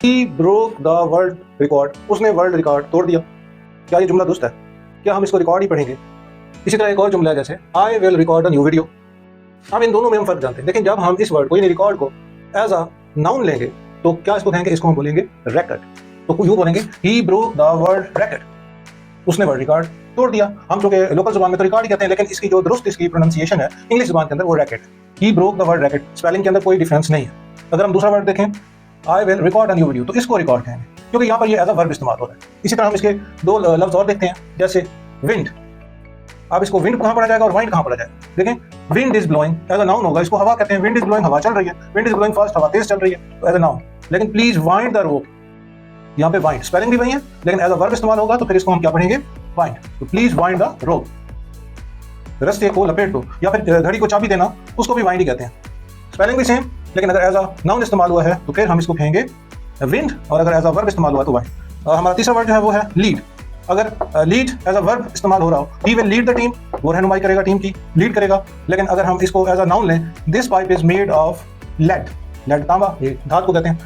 He broke the world record, उसने world record तोड़ दिया। क्या ये जुमला दुरुस्त है? क्या हम इसको रिकॉर्ड ही पढ़ेंगे? इसी तरह एक और जुमला है जैसे I will record a new video. अब इन दोनों में हम फर्क जानते हैं, लेकिन जब हम इस वर्ड को यानी रिकॉर्ड को एज अ नाउन लेंगे तो क्या इसको कहेंगे? इसको हम बोलेंगे रेकॉर्ड। तो यूं बोलेंगे he broke the world record, उसने वर्ल्ड रिकॉर्ड तोड़ दिया। हम जो कि लोकल जुबान में तो रिकॉर्ड ही कहते हैं, लेकिन इसकी जो दुरुस्त इसकी प्रोनाउंसिएशन है इंग्लिश जुबान के अंदर वो racket. He broke the world racket, spelling के अंदर कोई डिफरेंस नहीं है। अगर हम दूसरा वर्ड देखें I will record a new video, तो इसको रिकॉर्ड कहेंगे क्योंकि यहाँ पर ये एज अ वर्ब इस्तेमाल हो रहा है। इसी तरह हम इसके दो लफ्ज और देखते हैं जैसे विंड। अब इसको विंड कहाँ पढ़ा जाएगा और वाइंड कहाँ पढ़ा जाएगा? देखें wind is blowing as a noun होगा, इसको हवा कहते हैं। विंड इज ब्लोइंग, हवा चल रही है। विंड इज ब्लोइंग फास्ट, हवा तेज चल रही है, तो एज अ नाउन। लेकिन प्लीज वाइंड द रोप, यहाँ पे वाइंड स्पेलिंग भी वही है, लेकिन एज अ वर्ब इस्तेमाल होगा तो फिर इसको हम क्या पढ़ेंगे? वाइंड। तो प्लीज वाइंड द रोप, रस्ते को लपेट दो, या फिर घड़ी को चाबी देना, उसको भी वाइंड ही कहते हैं। स्पेलिंग भी सेम, लेकिन अगर एज अ नाउन इस्तेमाल हुआ है तो फिर हम इसको कहेंगे विंड, और अगर एज अ वर्ब इस्तेमाल हुआ तो वाइंड। हमारा तीसरा वर्ड जो है वो है लीड। अगर लीड एज अ वर्ब इस्तेमाल हो रहा हो, he will lead the team, वो रहनुमाई करेगा, टीम की लीड करेगा। लेकिन अगर हम इसको एज अ नाउन लें, this pipe is made of lead, lead तांबा, ये धात को कहते हैं,